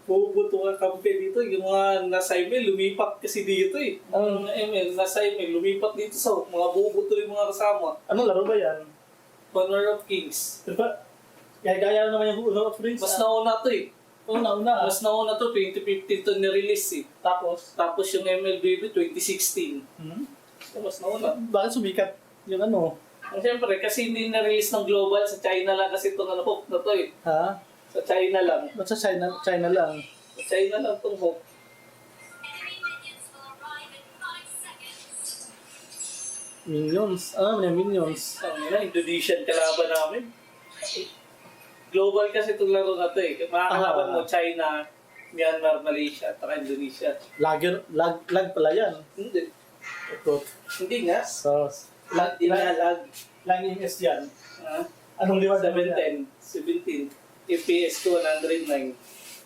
bubuto ka kampe dito. Yung mga nasa email, lumipat kasi dito eh. Ang email, nasa email, lumipat dito sa mga bubuto yung mga kasama. Anong laro ba yan? Honor of Kings. Diba? Gaya naman yung Honor of Rings. Mas nauna to eh. Una. Mas nauna to, 2015 to nirelease eh. Tapos yung MLB 2016. So, mas nauna. Bakit sumikat yung ano? Ang siyempre, kasi hindi na-release ng global sa China lang kasi itong hook na to eh. Ha? Sa China lang. Ba't sa China lang? Sa China lang itong hook. Minions. Ano naman yung Minions? Ang ina, Indonesian kalaban namin. Global kasi itong laro na to eh. Makakalaban mo China, Myanmar, Malaysia, at Indonesia. Lag pala yan. Hindi. Ito. Hindi nga. So, Hindi nga lag. lang ES yan. Ah, Anong liwad naman yan? 17. FPS ko 109.